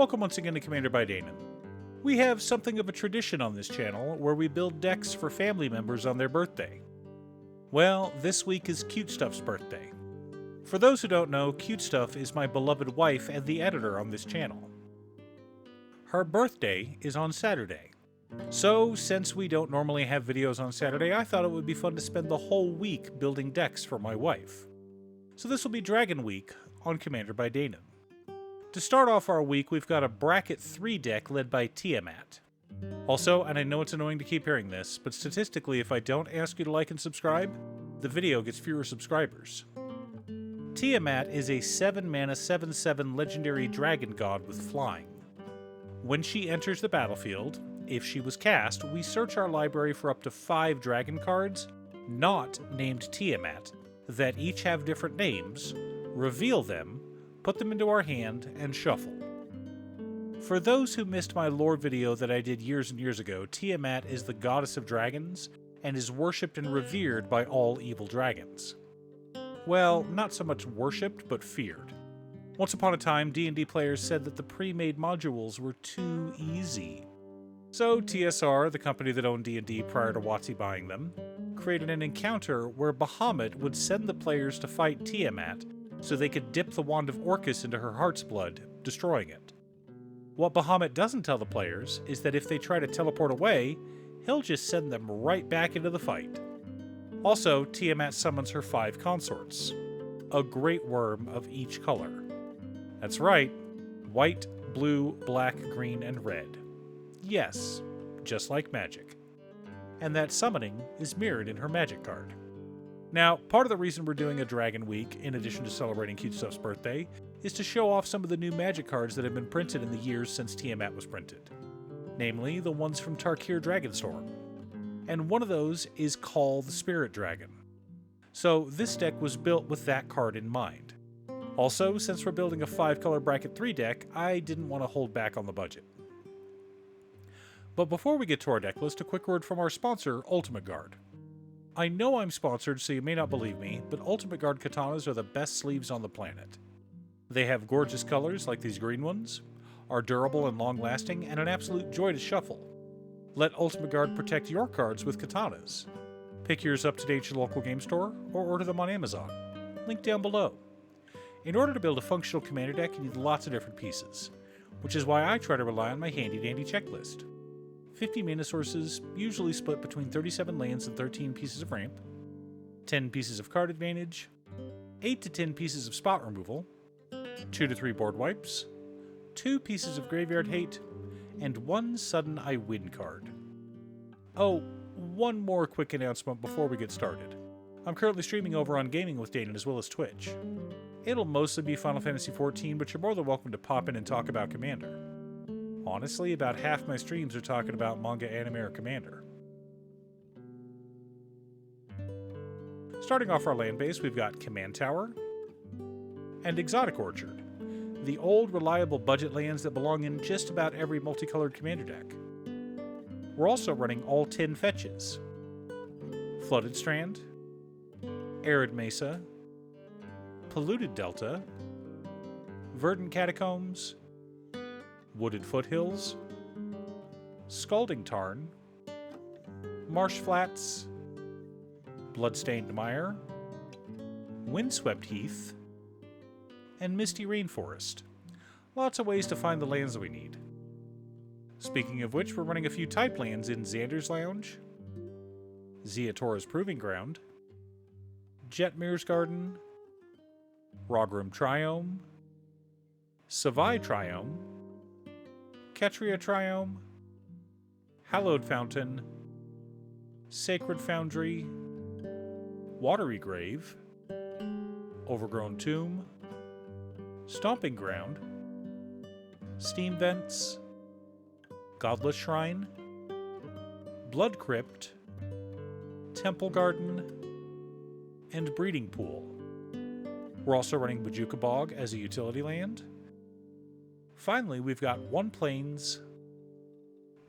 Welcome once again to Commander by Danon. We have something of a tradition on this channel where we build decks for family members on their birthday. Well, this week is Cutestuff's birthday. For those who don't know, Cutestuff is my beloved wife and the editor on this channel. Her birthday is on Saturday. So, since we don't normally have videos on Saturday, I thought it would be fun to spend the whole week building decks for my wife. So this will be Dragon Week on Commander by Danon. To start off our week, we've got a Bracket 3 deck led by Tiamat. Also, and I know it's annoying to keep hearing this, but statistically, if I don't ask you to like and subscribe, the video gets fewer subscribers. Tiamat is a 7-mana 7/7 legendary dragon god with flying. When she enters the battlefield, if she was cast, we search our library for up to 5 dragon cards, not named Tiamat, that each have different names, reveal them, put them into our hand, and shuffle. For those who missed my lore video that I did years and years ago, Tiamat is the goddess of dragons and is worshipped and revered by all evil dragons. Well, not so much worshipped, but feared. Once upon a time, D&D players said that the pre-made modules were too easy. So TSR, the company that owned D&D prior to WotC buying them, created an encounter where Bahamut would send the players to fight Tiamat so they could dip the Wand of Orcus into her heart's blood, destroying it. What Bahamut doesn't tell the players is that if they try to teleport away, he'll just send them right back into the fight. Also, Tiamat summons her 5 consorts, a great worm of each color. That's right, white, blue, black, green, and red. Yes, just like magic. And that summoning is mirrored in her magic card. Now, part of the reason we're doing a Dragon Week, in addition to celebrating Cutestuff's birthday, is to show off some of the new magic cards that have been printed in the years since Tiamat was printed. Namely, the ones from Tarkir Dragonstorm. And one of those is called the Spirit Dragon. So this deck was built with that card in mind. Also, since we're building a 5-color Bracket 3 deck, I didn't want to hold back on the budget. But before we get to our deck list, a quick word from our sponsor, Ultimate Guard. I know I'm sponsored, so you may not believe me, but Ultimate Guard katanas are the best sleeves on the planet. They have gorgeous colors like these green ones, are durable and long-lasting, and an absolute joy to shuffle. Let Ultimate Guard protect your cards with katanas. Pick yours up today at your local game store, or order them on Amazon. Link down below. In order to build a functional commander deck, you need lots of different pieces, which is why I try to rely on my handy-dandy checklist. 50 mana sources, usually split between 37 lands and 13 pieces of ramp, 10 pieces of card advantage, 8 to 10 pieces of spot removal, 2 to 3 board wipes, 2 pieces of graveyard hate, and 1 sudden I win card. Oh, one more quick announcement before we get started. I'm currently streaming over on Gaming with Danon as well as Twitch. It'll mostly be Final Fantasy XIV, but you're more than welcome to pop in and talk about Commander. Honestly, about half my streams are talking about manga, anime, or Commander. Starting off our land base, we've got Command Tower and Exotic Orchard, the old, reliable budget lands that belong in just about every multicolored Commander deck. We're also running all 10 fetches: Flooded Strand, Arid Mesa, Polluted Delta, Verdant Catacombs, Wooded Foothills, Scalding Tarn, Marsh Flats, Bloodstained Mire, Windswept Heath, and Misty Rainforest. Lots of ways to find the lands that we need. Speaking of which, we're running a few type lands in Xander's Lounge, Ziatora's Proving Ground, Jetmir's Garden, Rogram Triome, Savai Triome, Ketria Triome, Hallowed Fountain, Sacred Foundry, Watery Grave, Overgrown Tomb, Stomping Ground, Steam Vents, Godless Shrine, Blood Crypt, Temple Garden, and Breeding Pool. We're also running Bojuka Bog as a utility land. Finally, we've got 1 Plains,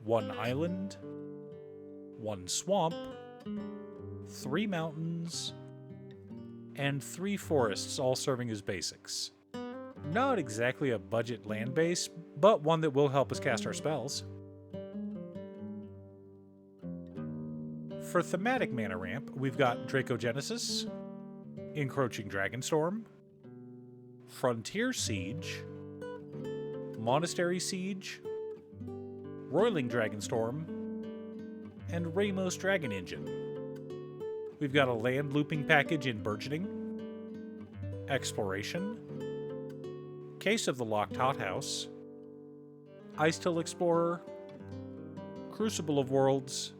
1 Island, 1 Swamp, 3 Mountains, and 3 Forests, all serving as basics. Not exactly a budget land base, but one that will help us cast our spells. For thematic mana ramp, we've got Dracogenesis, Encroaching Dragonstorm, Frontier Siege, Monastery Siege, Roiling Dragonstorm, and Ramos Dragon Engine. We've got a land looping package in Burgeoning, Exploration, Case of the Locked Hothouse, Icetil Explorer, Crucible of Worlds,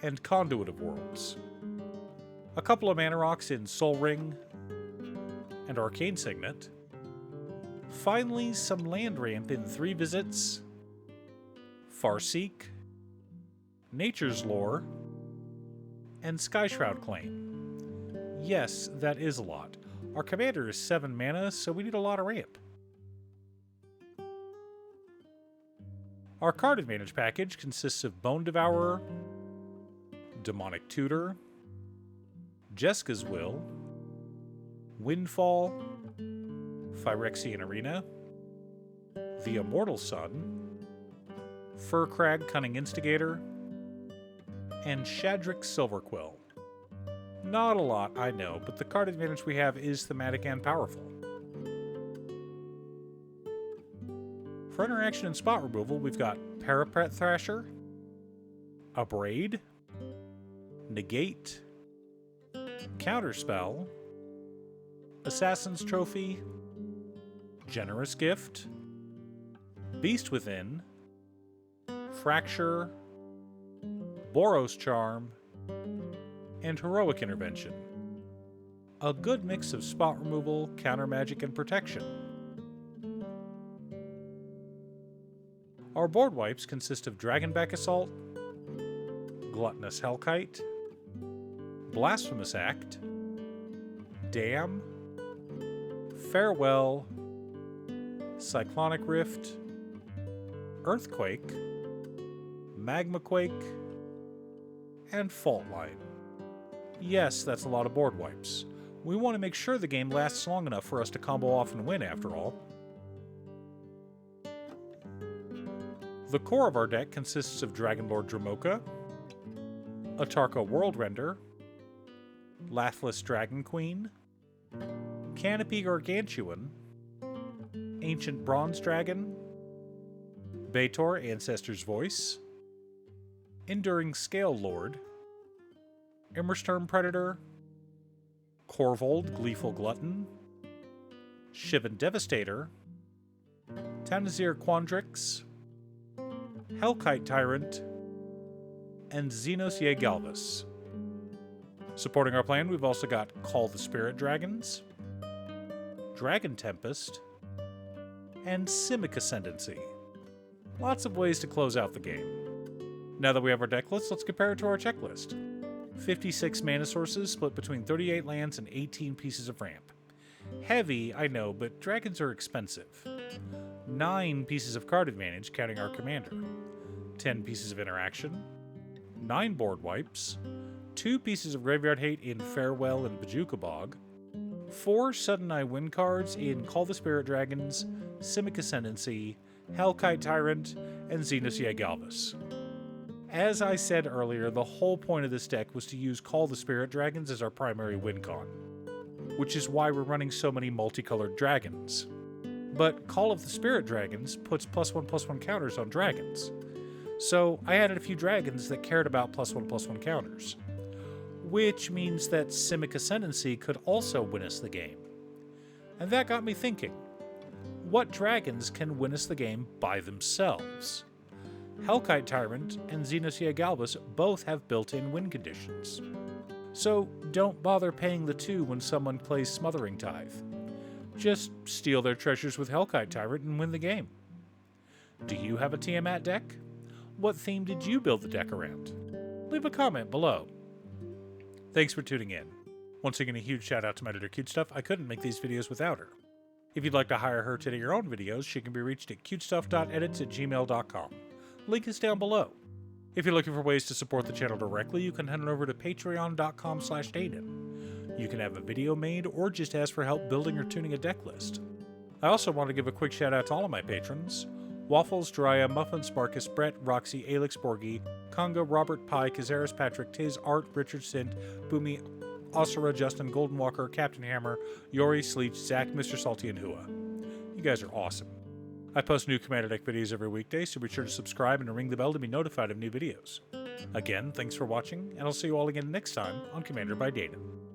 and Conduit of Worlds. A couple of mana rocks in Soul Ring and Arcane Signet. Finally, some land ramp in 3 visits, Farseek, Nature's Lore, and Skyshroud Claim. Yes, that is a lot. Our commander is 7 mana, so we need a lot of ramp. Our card advantage package consists of Bone Devourer, Demonic Tutor, Jeska's Will, Windfall, Phyrexian Arena, the Immortal Sun, Furcrag Cunning Instigator, and Shadrick Silverquill. Not a lot, I know, but the card advantage we have is thematic and powerful. For interaction and spot removal, we've got Parapet Thrasher, Abrade, Negate, Counterspell, Assassin's Trophy, Generous Gift, Beast Within, Fracture, Boros Charm, and Heroic Intervention. A good mix of spot removal, counter magic, and protection. Our board wipes consist of Dragonback Assault, Gluttonous Hellkite, Blasphemous Act, Dam, Farewell, Cyclonic Rift, Earthquake, Magmaquake, and Fault Line. Yes, that's a lot of board wipes. We want to make sure the game lasts long enough for us to combo off and win, after all. The core of our deck consists of Dragonlord Dramoka, Atarka Worldrender, Lathliss Dragon Queen, Canopy Gargantuan, Ancient Bronze Dragon, Baator Ancestor's Voice, Enduring Scale Lord, Immersturm Predator, Korvold Gleeful Glutton, Shivan Devastator, Tanazir Quandrix, Hellkite Tyrant, and Xenos Galvus. Supporting our plan, we've also got Call the Spirit Dragons, Dragon Tempest, and Simic Ascendancy. Lots of ways to close out the game. Now that we have our deck list, let's compare it to our checklist. 56 mana sources split between 38 lands and 18 pieces of ramp. Heavy, I know, but dragons are expensive. 9 pieces of card advantage, counting our commander. 10 pieces of interaction. 9 board wipes. 2 pieces of graveyard hate in Farewell and Bajuka Bog. 4 Sudden Eye win cards in Call the Spirit Dragons, Simic Ascendancy, Hellkite Tyrant, and Xenos Galvus. As I said earlier, the whole point of this deck was to use Call the Spirit Dragons as our primary win con, which is why we're running so many multicolored dragons. But Call of the Spirit Dragons puts +1/+1 counters on dragons. So I added a few dragons that cared about +1/+1 counters, which means that Simic Ascendancy could also win us the game. And that got me thinking, what dragons can win us the game by themselves? Hellkite Tyrant and Xenos Galvus both have built-in win conditions. So don't bother paying the 2 when someone plays Smothering Tithe. Just steal their treasures with Hellkite Tyrant and win the game. Do you have a Tiamat deck? What theme did you build the deck around? Leave a comment below. Thanks for tuning in. Once again, a huge shout out to my editor Cutestuff. I couldn't make these videos without her. If you'd like to hire her to edit your own videos, she can be reached at cutestuff.edits@gmail.com. Link is down below. If you're looking for ways to support the channel directly, you can head on over to patreon.com/Daden. You can have a video made or just ask for help building or tuning a deck list. I also want to give a quick shout out to all of my patrons: Waffles, Jiraiya, Muffin, Sparkus, Brett, Roxy, Alex Borgi, Conga, Robert Pye, Kazaris Patrick, Tiz, Art, Richard Sint, Boomy, Osira, Justin, Golden Walker, Captain Hammer, Yori, Sleech, Zach, Mr. Salty, and Hua. You guys are awesome. I post new Commander Deck videos every weekday, so be sure to subscribe and ring the bell to be notified of new videos. Again, thanks for watching, and I'll see you all again next time on Commander by Dayton.